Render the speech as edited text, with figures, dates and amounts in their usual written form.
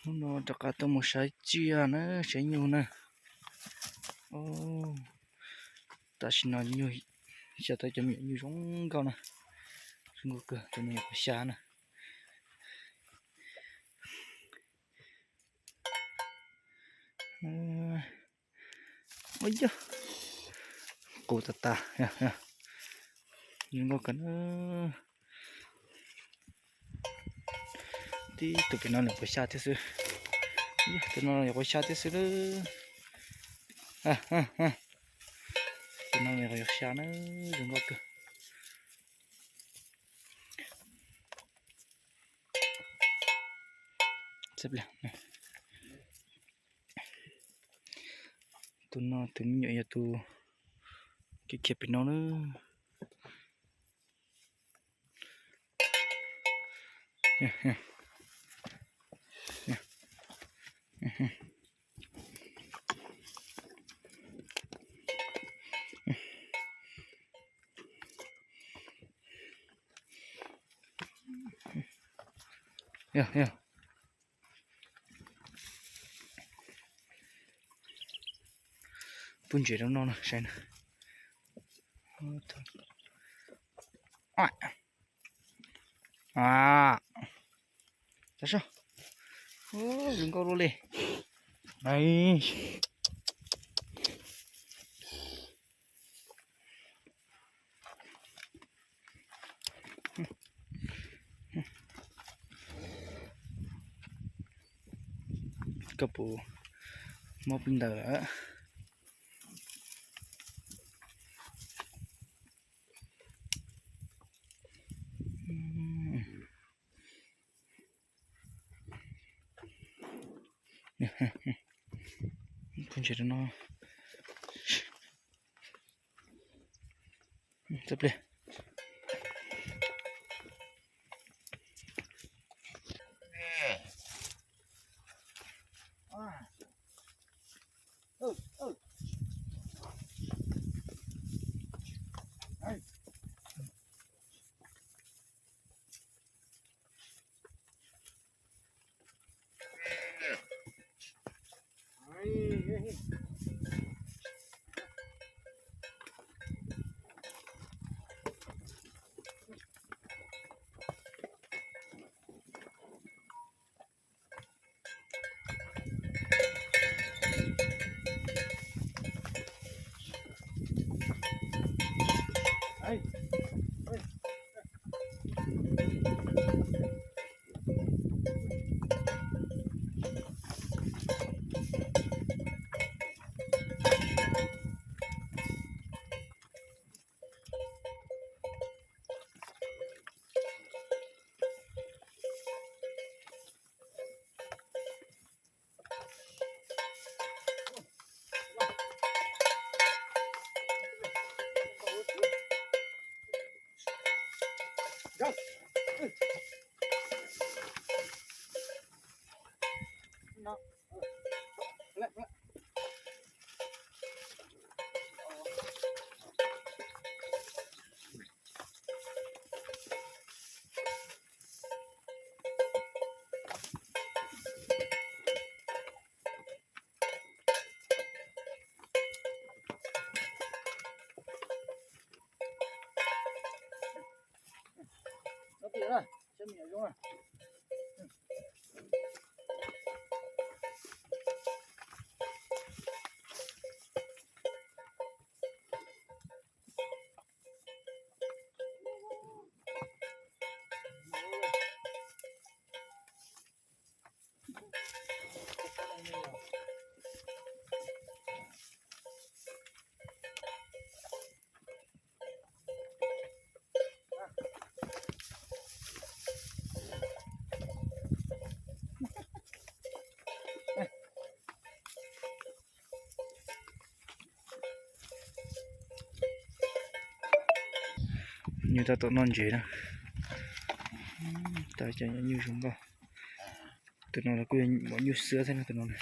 nó chắc cả tao một sợi chia nữa sẽ nhiều nè ô ta xin nói nhiều sẽ tới chấm nhiều giống con nè xuống cửa tụi này có xa nè ôi chứ cổ ta nhưng có cần thì tụi cái nó này có xa thế chứ tụi nó này có xa thế chứ tụi nó này có xa nữa đừng có cơ xếp lại tụi nó tụi nhựa nhà tụi cái kẹp nó nữa yeah bún chả nó nè xem sao đừng có luôn đi này cấp bộ một bình đỡ không chỉ nó tập lên rồi, xem nhiều đúng không? Như ta tụi non gì đó ta chạy như chúng ta tụi nó là quyền bỏ như sữa thế này tụi nó này